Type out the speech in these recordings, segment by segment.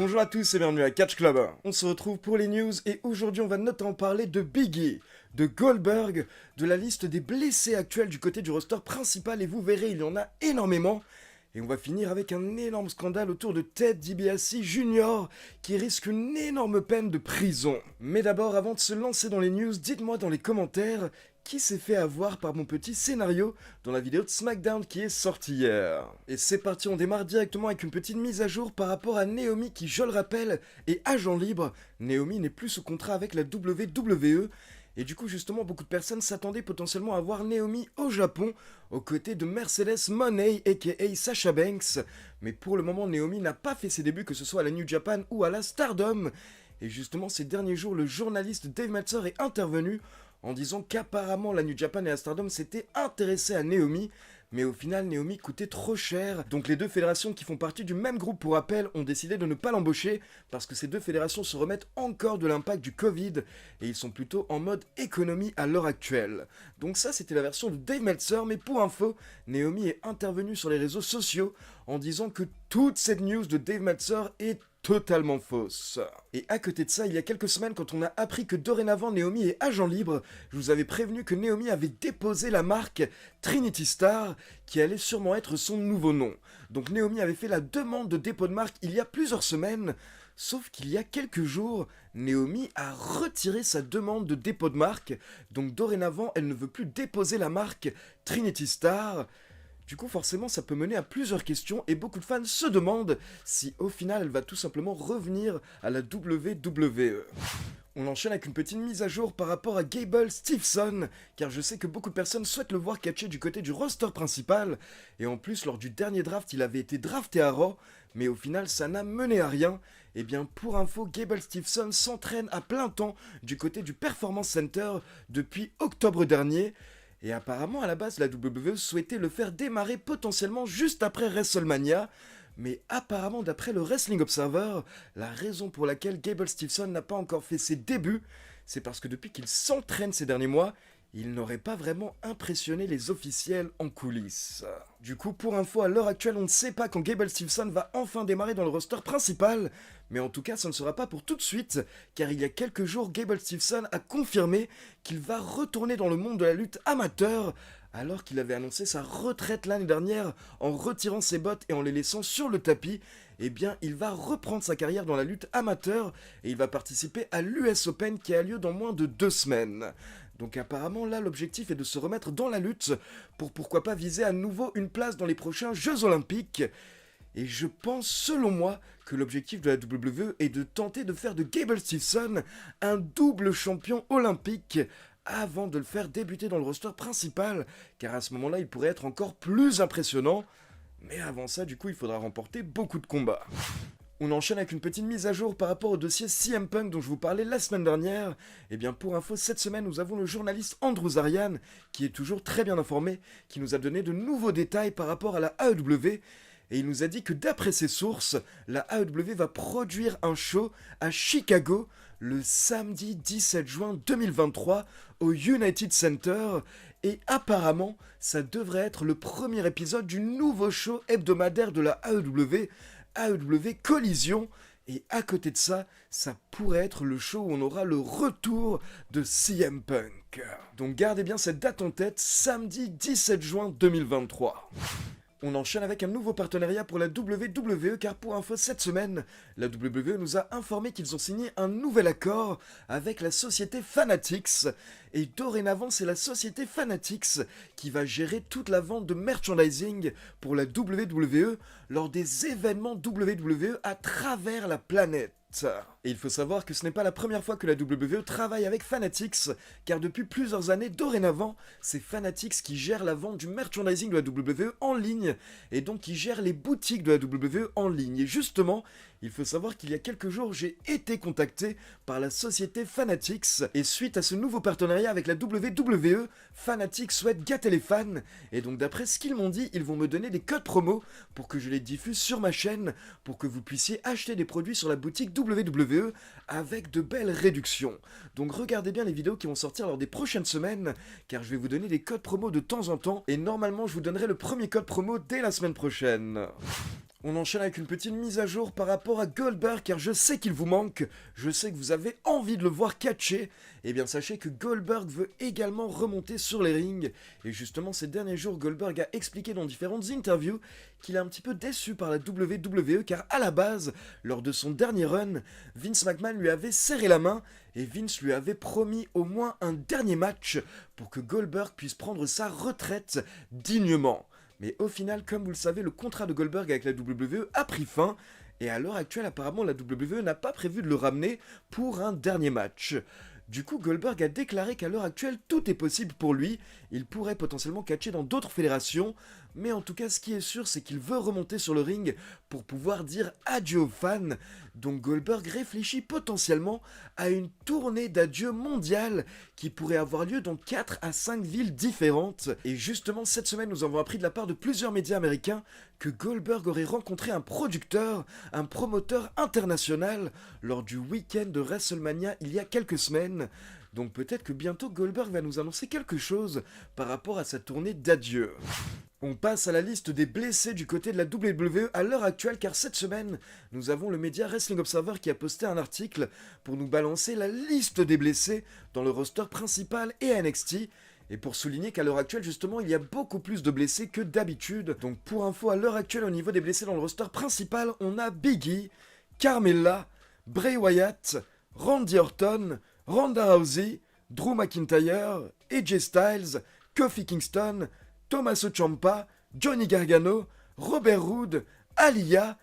Bonjour à tous et bienvenue à Catch Club. On se retrouve pour les news et aujourd'hui on va notamment parler de Biggie, de Goldberg, de la liste des blessés actuels du côté du roster principal et vous verrez il y en a énormément. Et on va finir avec un énorme scandale autour de Ted DiBiase Jr. qui risque une énorme peine de prison. Mais d'abord, avant de se lancer dans les news, dites-moi dans les commentaires qui s'est fait avoir par mon petit scénario dans la vidéo de SmackDown qui est sortie hier. Et c'est parti, on démarre directement avec une petite mise à jour par rapport à Naomi qui, je le rappelle, est agent libre. Naomi n'est plus sous contrat avec la WWE. Et du coup, justement, beaucoup de personnes s'attendaient potentiellement à voir Naomi au Japon, aux côtés de Mercedes Moné, aka Sasha Banks. Mais pour le moment, Naomi n'a pas fait ses débuts, que ce soit à la New Japan ou à la Stardom. Et justement, ces derniers jours, le journaliste Dave Meltzer est intervenu en disant qu'apparemment la New Japan et la Stardom s'étaient intéressés à Naomi, mais au final Naomi coûtait trop cher. Donc les deux fédérations qui font partie du même groupe pour rappel ont décidé de ne pas l'embaucher parce que ces deux fédérations se remettent encore de l'impact du Covid et ils sont plutôt en mode économie à l'heure actuelle. Donc ça c'était la version de Dave Meltzer, mais pour info, Naomi est intervenue sur les réseaux sociaux en disant que toute cette news de Dave Meltzer est totalement fausse. Et à côté de ça, il y a quelques semaines, quand on a appris que dorénavant Naomi est agent libre, je vous avais prévenu que Naomi avait déposé la marque Trinity Star, qui allait sûrement être son nouveau nom. Donc Naomi avait fait la demande de dépôt de marque il y a plusieurs semaines, sauf qu'il y a quelques jours, Naomi a retiré sa demande de dépôt de marque, donc dorénavant elle ne veut plus déposer la marque Trinity Star. Du coup, forcément, ça peut mener à plusieurs questions et beaucoup de fans se demandent si au final elle va tout simplement revenir à la WWE. On enchaîne avec une petite mise à jour par rapport à Gable Steveson, car je sais que beaucoup de personnes souhaitent le voir catcher du côté du roster principal, et en plus, lors du dernier draft, il avait été drafté à Raw, mais au final, ça n'a mené à rien. Et bien, pour info, Gable Steveson s'entraîne à plein temps du côté du Performance Center depuis octobre dernier. Et apparemment, à la base, la WWE souhaitait le faire démarrer potentiellement juste après WrestleMania. Mais apparemment, d'après le Wrestling Observer, la raison pour laquelle Gable Steveson n'a pas encore fait ses débuts, c'est parce que depuis qu'il s'entraîne ces derniers mois, il n'aurait pas vraiment impressionné les officiels en coulisses. Du coup, pour info, à l'heure actuelle, on ne sait pas quand Gable Steveson va enfin démarrer dans le roster principal, mais en tout cas, ça ne sera pas pour tout de suite, car il y a quelques jours, Gable Steveson a confirmé qu'il va retourner dans le monde de la lutte amateur, alors qu'il avait annoncé sa retraite l'année dernière en retirant ses bottes et en les laissant sur le tapis. Eh bien, il va reprendre sa carrière dans la lutte amateur et il va participer à l'US Open qui a lieu dans moins de 2 semaines. Donc apparemment là l'objectif est de se remettre dans la lutte pour pourquoi pas viser à nouveau une place dans les prochains Jeux Olympiques. Et je pense selon moi que l'objectif de la WWE est de tenter de faire de Gable Steveson un double champion olympique avant de le faire débuter dans le roster principal, car à ce moment-là il pourrait être encore plus impressionnant. Mais avant ça du coup il faudra remporter beaucoup de combats. On enchaîne avec une petite mise à jour par rapport au dossier CM Punk dont je vous parlais la semaine dernière. Et bien pour info, cette semaine nous avons le journaliste Andrew Zarian, qui est toujours très bien informé, qui nous a donné de nouveaux détails par rapport à la AEW. Et il nous a dit que d'après ses sources, la AEW va produire un show à Chicago le samedi 17 juin 2023 au United Center. Et apparemment, ça devrait être le premier épisode du nouveau show hebdomadaire de la AEW, AEW Collision. Et à côté de ça, ça pourrait être le show où on aura le retour de CM Punk. Donc gardez bien cette date en tête, samedi 17 juin 2023. On enchaîne avec un nouveau partenariat pour la WWE car pour info cette semaine, la WWE nous a informé qu'ils ont signé un nouvel accord avec la société Fanatics et dorénavant c'est la société Fanatics qui va gérer toute la vente de merchandising pour la WWE lors des événements WWE à travers la planète. Et il faut savoir que ce n'est pas la première fois que la WWE travaille avec Fanatics, car depuis plusieurs années dorénavant, c'est Fanatics qui gère la vente du merchandising de la WWE en ligne, et donc qui gère les boutiques de la WWE en ligne. Et justement, il faut savoir qu'il y a quelques jours, j'ai été contacté par la société Fanatics, et suite à ce nouveau partenariat avec la WWE, Fanatics souhaite gâter les fans, et donc d'après ce qu'ils m'ont dit, ils vont me donner des codes promo pour que je les diffuse sur ma chaîne, pour que vous puissiez acheter des produits sur la boutique WWE avec de belles réductions. Donc regardez bien les vidéos qui vont sortir lors des prochaines semaines, car je vais vous donner des codes promo de temps en temps, et normalement je vous donnerai le premier code promo dès la semaine prochaine. On enchaîne avec une petite mise à jour par rapport à Goldberg car je sais qu'il vous manque, je sais que vous avez envie de le voir catcher. Eh bien sachez que Goldberg veut également remonter sur les rings. Et justement ces derniers jours Goldberg a expliqué dans différentes interviews qu'il est un petit peu déçu par la WWE car à la base, lors de son dernier run, Vince McMahon lui avait serré la main et Vince lui avait promis au moins un dernier match pour que Goldberg puisse prendre sa retraite dignement. Mais au final, comme vous le savez, le contrat de Goldberg avec la WWE a pris fin, et à l'heure actuelle, apparemment, la WWE n'a pas prévu de le ramener pour un dernier match. Du coup, Goldberg a déclaré qu'à l'heure actuelle, tout est possible pour lui, il pourrait potentiellement catcher dans d'autres fédérations, mais en tout cas, ce qui est sûr, c'est qu'il veut remonter sur le ring pour pouvoir dire adieu aux fans. Donc Goldberg réfléchit potentiellement à une tournée d'adieu mondiale qui pourrait avoir lieu dans 4 à 5 villes différentes. Et justement, cette semaine, nous avons appris de la part de plusieurs médias américains que Goldberg aurait rencontré un producteur, un promoteur international lors du week-end de WrestleMania il y a quelques semaines. Donc peut-être que bientôt Goldberg va nous annoncer quelque chose par rapport à sa tournée d'adieu. On passe à la liste des blessés du côté de la WWE à l'heure actuelle car cette semaine, nous avons le média Wrestling Observer qui a posté un article pour nous balancer la liste des blessés dans le roster principal et à NXT. Et pour souligner qu'à l'heure actuelle, justement, il y a beaucoup plus de blessés que d'habitude. Donc pour info, à l'heure actuelle, au niveau des blessés dans le roster principal, on a Big E, Carmella, Bray Wyatt, Randy Orton, Ronda Rousey, Drew McIntyre, AJ Styles, Kofi Kingston, Tommaso Ciampa, Johnny Gargano, Robert Roode, Aliyah,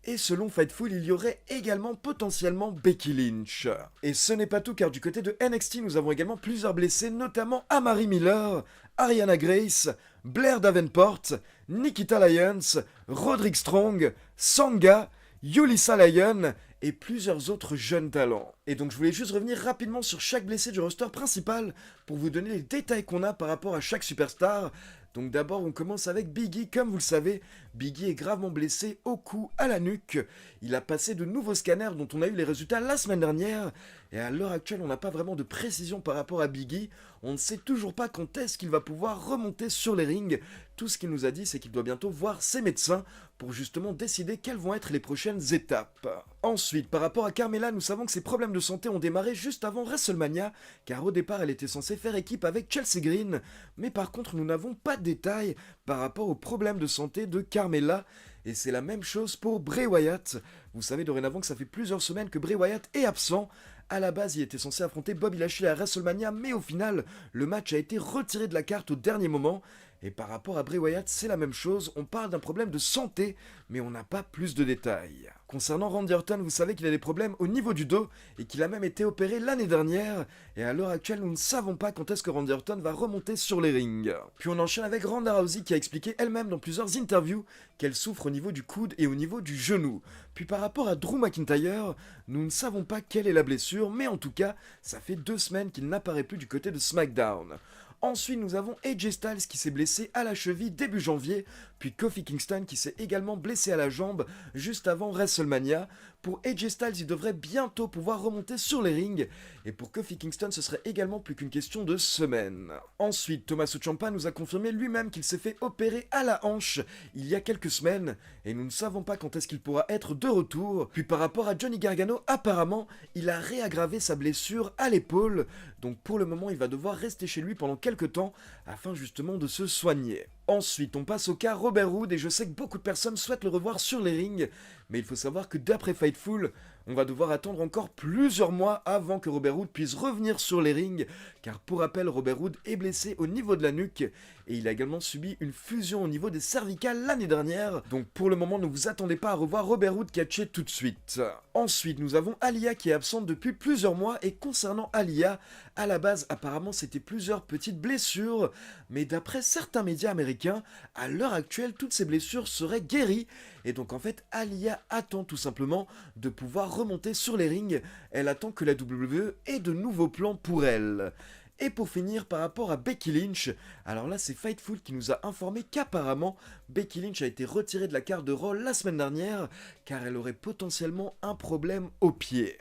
et selon Fightful, il y aurait également potentiellement Becky Lynch. Et ce n'est pas tout car du côté de NXT, nous avons également plusieurs blessés, notamment Amari Miller, Ariana Grace, Blair Davenport, Nikita Lyons, Roderick Strong, Sanga, Yulisa Lyon et plusieurs autres jeunes talents. Et donc je voulais juste revenir rapidement sur chaque blessé du roster principal pour vous donner les détails qu'on a par rapport à chaque superstar. Donc d'abord on commence avec Big E, comme vous le savez, Big E est gravement blessé au cou, à la nuque. Il a passé de nouveaux scanners dont on a eu les résultats la semaine dernière. Et à l'heure actuelle on n'a pas vraiment de précision par rapport à Big E. On ne sait toujours pas quand est-ce qu'il va pouvoir remonter sur les rings. Tout ce qu'il nous a dit c'est qu'il doit bientôt voir ses médecins pour justement décider quelles vont être les prochaines étapes. Ensuite, par rapport à Carmella, nous savons que ses problèmes de santé ont démarré juste avant WrestleMania, car au départ elle était censée faire équipe avec Chelsea Green, mais par contre nous n'avons pas de détails par rapport aux problèmes de santé de Carmella, et c'est la même chose pour Bray Wyatt. Vous savez dorénavant que ça fait plusieurs semaines que Bray Wyatt est absent. À la base, il était censé affronter Bobby Lashley à WrestleMania, mais au final, le match a été retiré de la carte au dernier moment. Et par rapport à Bray Wyatt, c'est la même chose, on parle d'un problème de santé, mais on n'a pas plus de détails. Concernant Randy Orton, vous savez qu'il a des problèmes au niveau du dos, et qu'il a même été opéré l'année dernière, et à l'heure actuelle, nous ne savons pas quand est-ce que Randy Orton va remonter sur les rings. Puis on enchaîne avec Ronda Rousey qui a expliqué elle-même dans plusieurs interviews qu'elle souffre au niveau du coude et au niveau du genou. Puis par rapport à Drew McIntyre, nous ne savons pas quelle est la blessure, mais en tout cas, ça fait 2 semaines qu'il n'apparaît plus du côté de SmackDown. Ensuite, nous avons AJ Styles qui s'est blessé à la cheville début janvier, puis Kofi Kingston qui s'est également blessé à la jambe juste avant WrestleMania. Pour AJ Styles, il devrait bientôt pouvoir remonter sur les rings, et pour Kofi Kingston, ce serait également plus qu'une question de semaines. Ensuite, Tommaso Ciampa nous a confirmé lui-même qu'il s'est fait opérer à la hanche il y a quelques semaines, et nous ne savons pas quand est-ce qu'il pourra être de retour. Puis par rapport à Johnny Gargano, apparemment, il a réaggravé sa blessure à l'épaule, donc pour le moment, il va devoir rester chez lui pendant quelques temps afin justement de se soigner. Ensuite, on passe au cas Robert Roode et je sais que beaucoup de personnes souhaitent le revoir sur les rings, mais il faut savoir que d'après Fightful, on va devoir attendre encore plusieurs mois avant que Robert Roode puisse revenir sur les rings, car pour rappel, Robert Roode est blessé au niveau de la nuque et il a également subi une fusion au niveau des cervicales l'année dernière, donc pour le moment ne vous attendez pas à revoir Robert Roode catché tout de suite. Ensuite, nous avons Aliyah qui est absente depuis plusieurs mois et concernant Aliyah, à la base apparemment c'était plusieurs petites blessures, mais d'après certains médias américains, à l'heure actuelle toutes ces blessures seraient guéries et donc en fait Aliyah attend tout simplement de pouvoir remonter sur les rings, elle attend que la WWE ait de nouveaux plans pour elle. Et pour finir, par rapport à Becky Lynch, alors là c'est Fightful qui nous a informé qu'apparemment Becky Lynch a été retirée de la carte de Raw la semaine dernière car elle aurait potentiellement un problème au pied.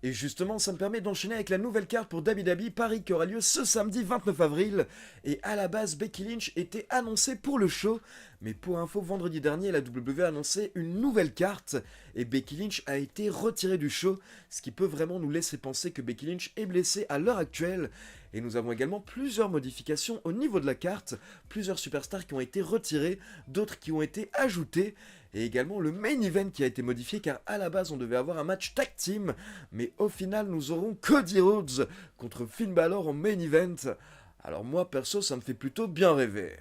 Et justement, ça me permet d'enchaîner avec la nouvelle carte pour WWE Paris qui aura lieu ce samedi 29 avril. Et à la base, Becky Lynch était annoncée pour le show, Mais pour info, vendredi dernier, la WWE a annoncé une nouvelle carte et Becky Lynch a été retirée du show, ce qui peut vraiment nous laisser penser que Becky Lynch est blessée à l'heure actuelle. Et nous avons également plusieurs modifications au niveau de la carte, plusieurs superstars qui ont été retirés, d'autres qui ont été ajoutés, et également le main event qui a été modifié car à la base on devait avoir un match tag team, mais au final nous aurons Cody Rhodes contre Finn Balor en main event. Alors moi perso ça me fait plutôt bien rêver.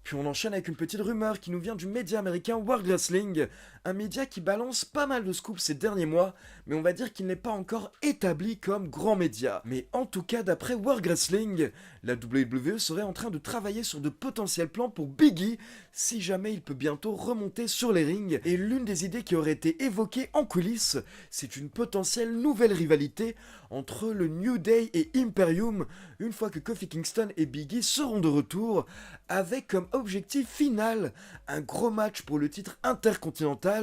Puis on enchaîne avec une petite rumeur qui nous vient du média américain World Wrestling, un média qui balance pas mal de scoops ces derniers mois, mais on va dire qu'il n'est pas encore établi comme grand média. Mais en tout cas, d'après World Wrestling, la WWE serait en train de travailler sur de potentiels plans pour Big E, si jamais il peut bientôt remonter sur les rings. Et l'une des idées qui aurait été évoquée en coulisses, c'est une potentielle nouvelle rivalité entre le New Day et Imperium, une fois que Kofi Kingston et Big E seront de retour, avec comme objectif final un gros match pour le titre intercontinental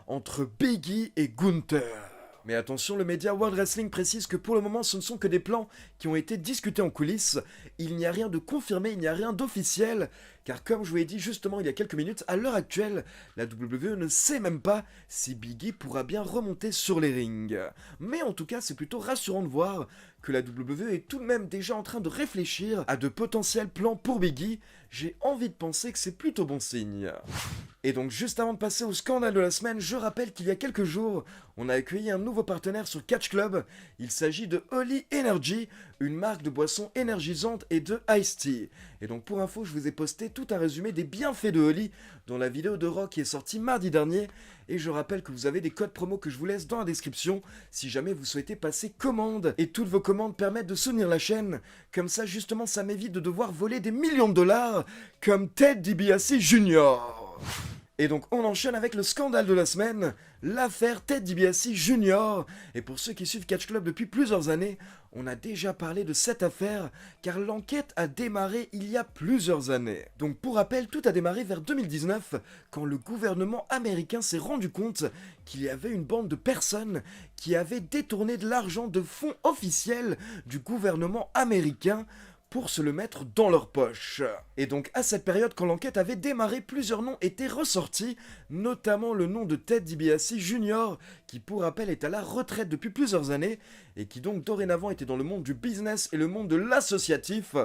entre Big E et Gunther. Mais attention, le média World Wrestling précise que pour le moment ce ne sont que des plans qui ont été discutés en coulisses, il n'y a rien de confirmé, il n'y a rien d'officiel, car comme je vous l'ai dit justement il y a quelques minutes, à l'heure actuelle, la WWE ne sait même pas si Big E pourra bien remonter sur les rings. Mais en tout cas c'est plutôt rassurant de voir que la WWE est tout de même déjà en train de réfléchir à de potentiels plans pour Big E, j'ai envie de penser que c'est plutôt bon signe. Et donc juste avant de passer au scandale de la semaine, je rappelle qu'il y a quelques jours, on a accueilli un nouveau partenaire sur Catch Club. Il s'agit de Holy Energy, une marque de boissons énergisantes et de Ice Tea. Et donc pour info, je vous ai posté tout un résumé des bienfaits de Holy dans la vidéo de Rock qui est sortie mardi dernier. Et je rappelle que vous avez des codes promo que je vous laisse dans la description si jamais vous souhaitez passer commande. Et toutes vos commandes permettent de soutenir la chaîne. Comme ça justement ça m'évite de devoir voler des millions de dollars comme Ted DiBiase Jr. Et donc on enchaîne avec le scandale de la semaine, l'affaire Ted DiBiase Jr. Et pour ceux qui suivent Catch Club depuis plusieurs années, on a déjà parlé de cette affaire, car l'enquête a démarré il y a plusieurs années. Donc pour rappel, tout a démarré vers 2019, quand le gouvernement américain s'est rendu compte qu'il y avait une bande de personnes qui avaient détourné de l'argent de fonds officiels du gouvernement américain pour se le mettre dans leur poche. Et donc à cette période, quand l'enquête avait démarré, plusieurs noms étaient ressortis, notamment le nom de Ted DiBiase Jr., qui pour rappel est à la retraite depuis plusieurs années, et qui donc dorénavant était dans le monde du business et le monde de l'associatif.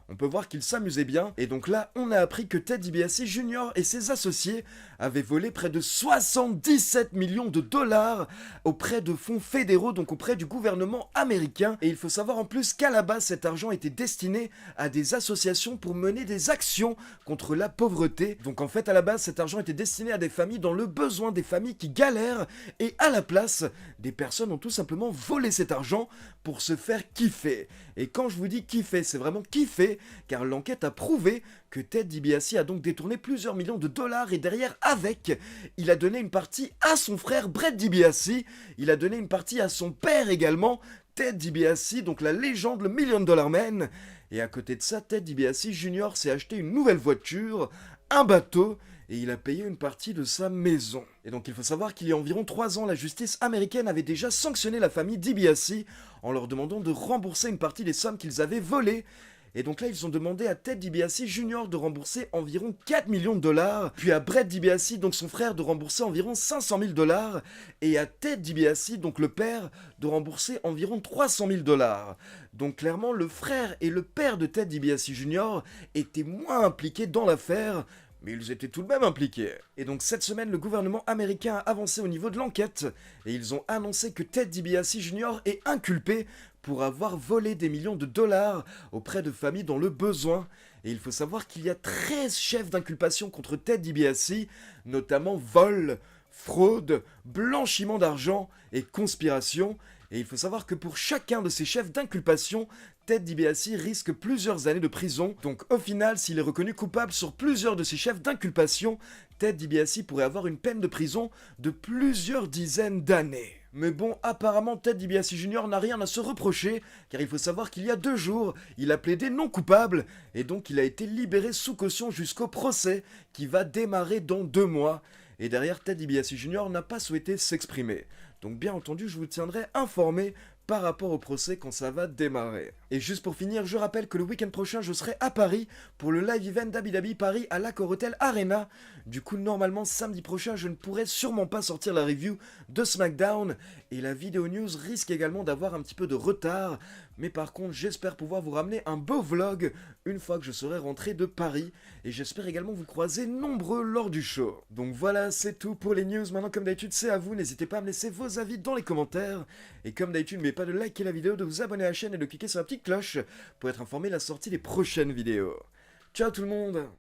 On peut voir qu'il s'amusait bien, et donc là, on a appris que Ted DiBiase Jr. et ses associés avaient volé près de 77 millions de dollars auprès de fonds fédéraux, donc auprès du gouvernement américain. Et il faut savoir en plus qu'à la base, cet argent était destiné à des associations pour mener des actions contre la pauvreté. Donc en fait, à la base, cet argent était destiné à des familles dans le besoin, des familles qui galèrent, et à la place, des personnes ont tout simplement volé cet argent pour se faire kiffer. Et quand je vous dis kiffer, c'est vraiment kiffer, car l'enquête a prouvé que Ted DiBiase a donc détourné plusieurs millions de dollars et derrière avec, il a donné une partie à son frère Brett DiBiase, il a donné une partie à son père également, Ted DiBiase, donc la légende, le Million Dollar Man. Et à côté de ça, Ted DiBiase Jr. s'est acheté une nouvelle voiture, un bateau, et il a payé une partie de sa maison. Et donc il faut savoir qu'il y a environ 3 ans, la justice américaine avait déjà sanctionné la famille DiBiase en leur demandant de rembourser une partie des sommes qu'ils avaient volées. Et donc là, ils ont demandé à Ted DiBiase Jr. de rembourser environ 4 millions de dollars, puis à Brett DiBiase, donc son frère, de rembourser environ 500 000 dollars, et à Ted DiBiase, donc le père, de rembourser environ 300 000 dollars. Donc clairement, le frère et le père de Ted DiBiase Jr. étaient moins impliqués dans l'affaire, mais ils étaient tout de même impliqués. Et donc cette semaine, le gouvernement américain a avancé au niveau de l'enquête, et ils ont annoncé que Ted DiBiase Jr. est inculpé pour avoir volé des millions de dollars auprès de familles dans le besoin. Et il faut savoir qu'il y a 13 chefs d'inculpation contre Ted DiBiase, notamment vol, fraude, blanchiment d'argent et conspiration. Et il faut savoir que pour chacun de ces chefs d'inculpation, Ted DiBiase risque plusieurs années de prison. Donc au final, s'il est reconnu coupable sur plusieurs de ces chefs d'inculpation, Ted DiBiase pourrait avoir une peine de prison de plusieurs dizaines d'années. Mais bon, apparemment Ted DiBiase Jr. n'a rien à se reprocher, car il faut savoir qu'il y a 2 jours, il a plaidé non coupable, et donc il a été libéré sous caution jusqu'au procès, qui va démarrer dans 2 mois. Et derrière, Ted DiBiase Jr. n'a pas souhaité s'exprimer. Donc bien entendu, je vous tiendrai informé par rapport au procès quand ça va démarrer. Et juste pour finir, je rappelle que le week-end prochain, je serai à Paris pour le live event d'Abu Dhabi Paris à l'Accor Hotel Arena. Du coup, normalement, samedi prochain, je ne pourrai sûrement pas sortir la review de SmackDown et la vidéo news risque également d'avoir un petit peu de retard. Mais par contre, j'espère pouvoir vous ramener un beau vlog une fois que je serai rentré de Paris et j'espère également vous croiser nombreux lors du show. Donc voilà, c'est tout pour les news. Maintenant, comme d'habitude, c'est à vous. N'hésitez pas à me laisser vos avis dans les commentaires. Et comme d'habitude, n'oubliez pas de liker la vidéo, de vous abonner à la chaîne et de cliquer sur la petite cloche pour être informé de la sortie des prochaines vidéos. Ciao tout le monde!